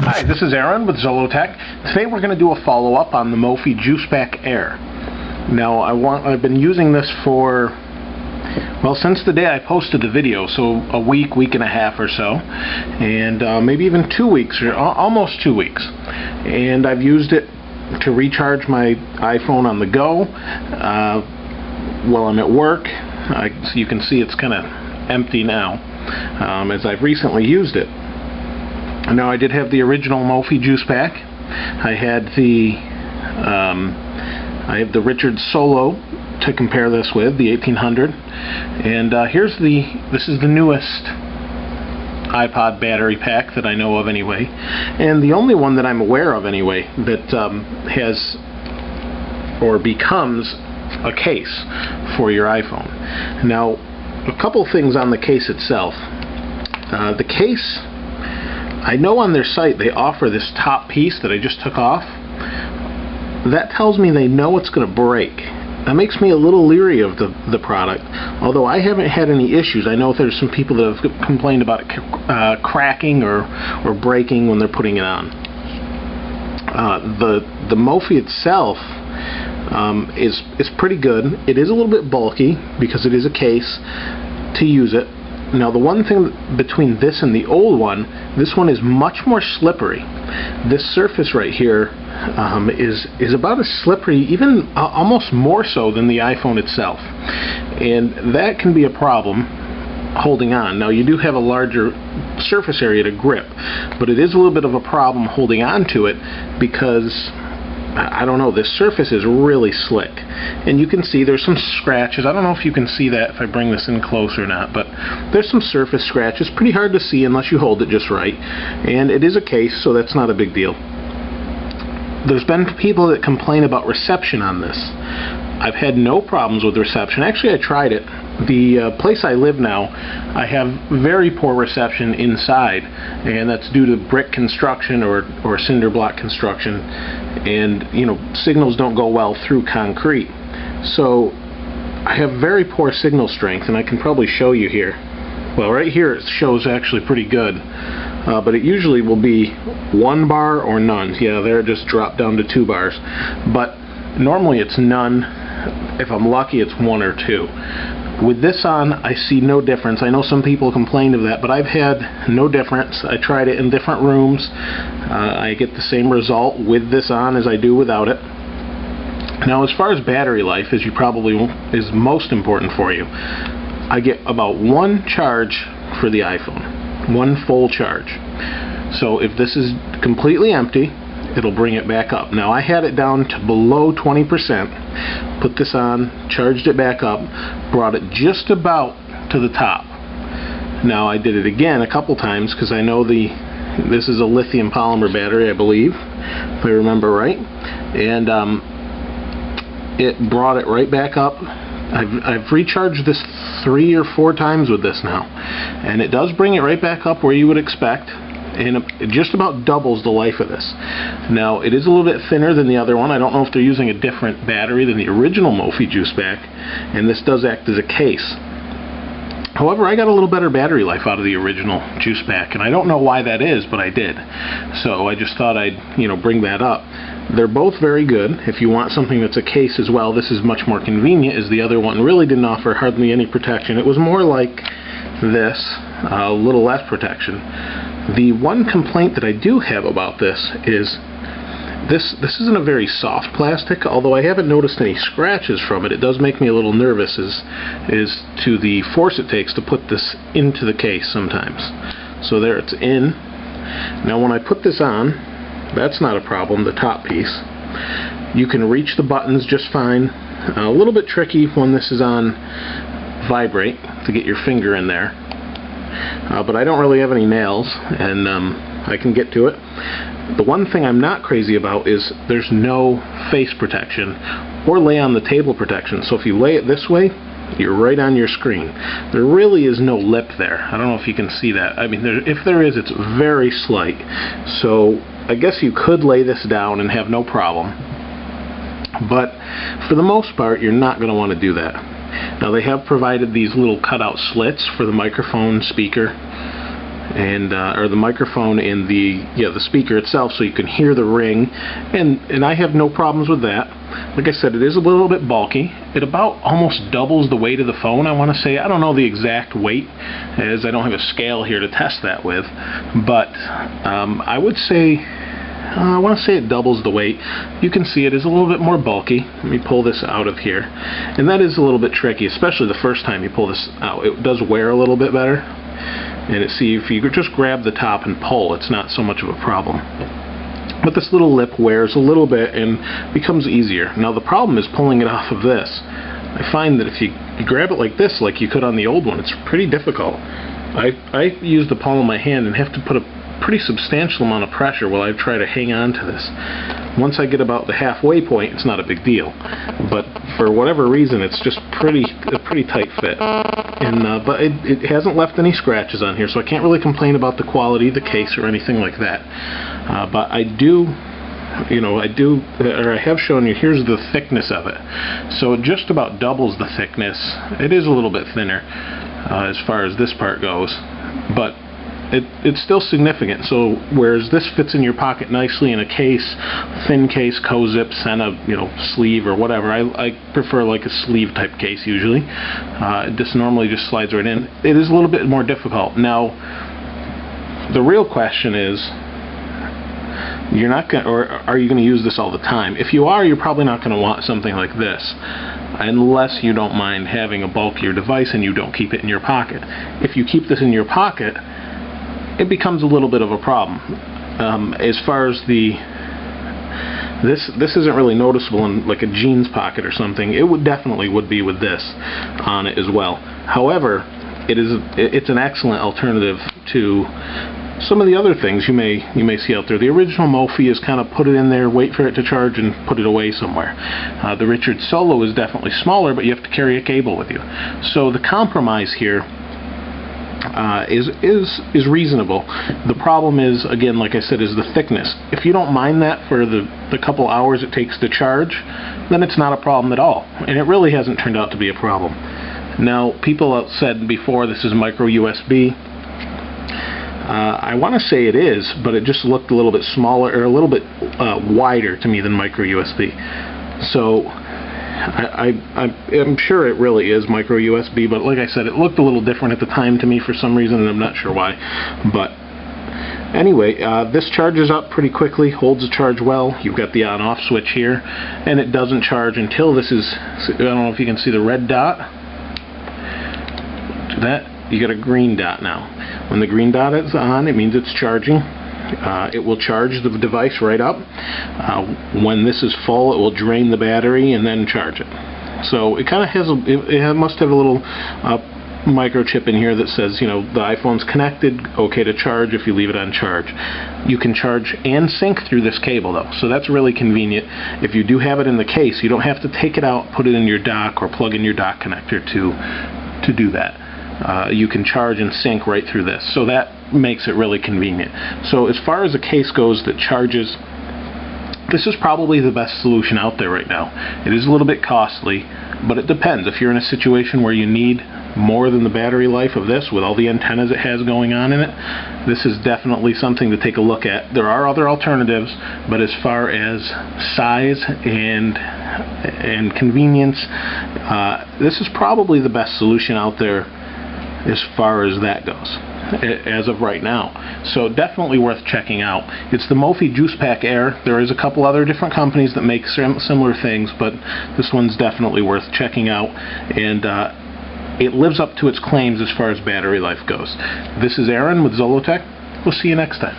Hi, this is Aaron with Zollotech. Today we're going to do a follow-up on the Mophie Juiceback Air. Now I've been using this for, well, since the day I posted the video, so a week and a half or so, and maybe even 2 weeks, or almost 2 weeks. And I've used it to recharge my iPhone on the go while I'm at work. So you can see it's kind of empty now, as I've recently used it. Now I did have the original Mophie Juiceback. I have the Richard Solo to compare this with, the 1800, and this is the newest iPod battery pack that I know of anyway, and the only one that I'm aware of anyway that has or becomes a case for your iPhone. Now, a couple things on the case itself. The case, I know on their site they offer this top piece that I just took off. That tells me they know it's going to break. That makes me a little leery of the product, although I haven't had any issues. I know there's some people that have complained about it cracking or breaking when they're putting it on. The Mophie itself is pretty good. It is a little bit bulky because it is a case to use it. Now, the one thing between this and the old one, this one is much more slippery. This surface right here is about as slippery, even almost more so than the iPhone itself. And that can be a problem holding on. Now, you do have a larger surface area to grip, but it is a little bit of a problem holding on to it because, I don't know, this surface is really slick. And you can see there's some scratches. I don't know if you can see that if I bring this in close or not, but there's some surface scratches. Pretty hard to see unless you hold it just right. And it is a case, so that's not a big deal. There's been people that complain about reception on this. I've had no problems with reception. Actually, I tried it. The place I live now, I have very poor reception inside, and that's due to brick construction or cinder block construction, and signals don't go well through concrete. So I have very poor signal strength, and I can probably show you here. Well, right here it shows actually pretty good, but it usually will be 1 bar or none. Yeah, there it just dropped down to 2 bars, but normally it's none. If I'm lucky, it's 1 or 2. With this on, I see no difference. I know some people complained of that, but I've had no difference. I tried it in different rooms. I get the same result with this on as I do without it. Now, as far as battery life, as you probably is most important for you, I get about 1 charge for the iPhone, 1 full charge. So if this is completely empty, it'll bring it back up. Now, I had it down to below 20%, put this on, charged it back up, brought it just about to the top. Now, I did it again a couple times because I know this is a lithium polymer battery, I believe, if I remember right, and it brought it right back up. I've recharged this 3 or 4 times with this now, and it does bring it right back up where you would expect, and it just about doubles the life of this. Now, it is a little bit thinner than the other one. I don't know if they're using a different battery than the original Mophie Juiceback, and this does act as a case. However, I got a little better battery life out of the original Juiceback, and I don't know why that is, but I did. So I just thought I'd, bring that up. They're both very good. If you want something that's a case as well, this is much more convenient, as the other one really didn't offer hardly any protection. It was more like this, a little less protection. The one complaint that I do have about this is this isn't a very soft plastic, although I haven't noticed any scratches from it. It does make me a little nervous as to the force it takes to put this into the case sometimes. So there, it's in. Now when I put this on, that's not a problem, the top piece. You can reach the buttons just fine. A little bit tricky when this is on vibrate to get your finger in there. But I don't really have any nails, and I can get to it. The one thing I'm not crazy about is there's no face protection or lay on the table protection. So if you lay it this way, you're right on your screen. There really is no lip there. I don't know if you can see that. I mean, if there is, it's very slight. So I guess you could lay this down and have no problem. But for the most part, you're not going to want to do that. Now they have provided these little cutout slits for the microphone, speaker, and or the microphone and the speaker itself, so you can hear the ring, and I have no problems with that. Like I said, it is a little bit bulky. It about almost doubles the weight of the phone, I want to say. I don't know the exact weight, as I don't have a scale here to test that with, but I would say, I want to say it doubles the weight. You can see it is a little bit more bulky. Let me pull this out of here, and that is a little bit tricky, especially the first time you pull this out. It does wear a little bit better, and see, if you just grab the top and pull, it's not so much of a problem. But this little lip wears a little bit and becomes easier. Now the problem is pulling it off of this. I find that if you grab it like this, like you could on the old one, it's pretty difficult. I use the palm of my hand and have to put a pretty substantial amount of pressure while I try to hang on to this. Once I get about the halfway point, it's not a big deal. But for whatever reason, it's just a pretty tight fit. And but it hasn't left any scratches on here, so I can't really complain about the quality of the case or anything like that. But I have shown you, here's the thickness of it. So it just about doubles the thickness. It is a little bit thinner as far as this part goes, but it's still significant. So whereas this fits in your pocket nicely in a case, thin case, co-zip, Senna, sleeve or whatever. I prefer like a sleeve type case usually. This normally just slides right in. It is a little bit more difficult. Now, the real question is, you're not going, or are you going to use this all the time? If you are, you're probably not going to want something like this, unless you don't mind having a bulkier device and you don't keep it in your pocket. If you keep this in your pocket, it becomes a little bit of a problem. As far as this isn't really noticeable in like a jeans pocket or something. It definitely would be with this on it as well. However, it's an excellent alternative to some of the other things you may see out there. The original mophie is kind of put it in there, wait for it to charge, and put it away somewhere. The Richard Solo is definitely smaller, but you have to carry a cable with you. So the compromise here is reasonable. The problem is, again, like I said, is the thickness. If you don't mind that for the couple hours it takes to charge, then it's not a problem at all, and it really hasn't turned out to be a problem. Now, people have said before this is micro USB. I want to say it is, but it just looked a little bit smaller, or a little bit wider to me than micro USB. So I'm sure it really is micro USB, but like I said, it looked a little different at the time to me for some reason, and I'm not sure why. But anyway, this charges up pretty quickly, holds the charge well. You've got the on-off switch here, and it doesn't charge until this is, I don't know if you can see the red dot. That, you got a green dot now. When the green dot is on, it means it's charging. It will charge the device right up. When this is full, it will drain the battery and then charge it. So it kind of has it must have a little microchip in here that says, the iPhone's connected, okay to charge if you leave it on charge. You can charge and sync through this cable though, so that's really convenient. If you do have it in the case, you don't have to take it out, put it in your dock, or plug in your dock connector to do that. You can charge and sync right through this, so that makes it really convenient. So as far as a case goes that charges, this is probably the best solution out there right now. It is a little bit costly, but it depends. If you're in a situation where you need more than the battery life of this, with all the antennas it has going on in it, this is definitely something to take a look at. There are other alternatives, but as far as size and convenience, this is probably the best solution out there as far as that goes, as of right now. So definitely worth checking out. It's the Mophie Juice Pack Air. There is a couple other different companies that make similar things, but this one's definitely worth checking out, and it lives up to its claims as far as battery life goes. This is Aaron with Zollotech. We'll see you next time.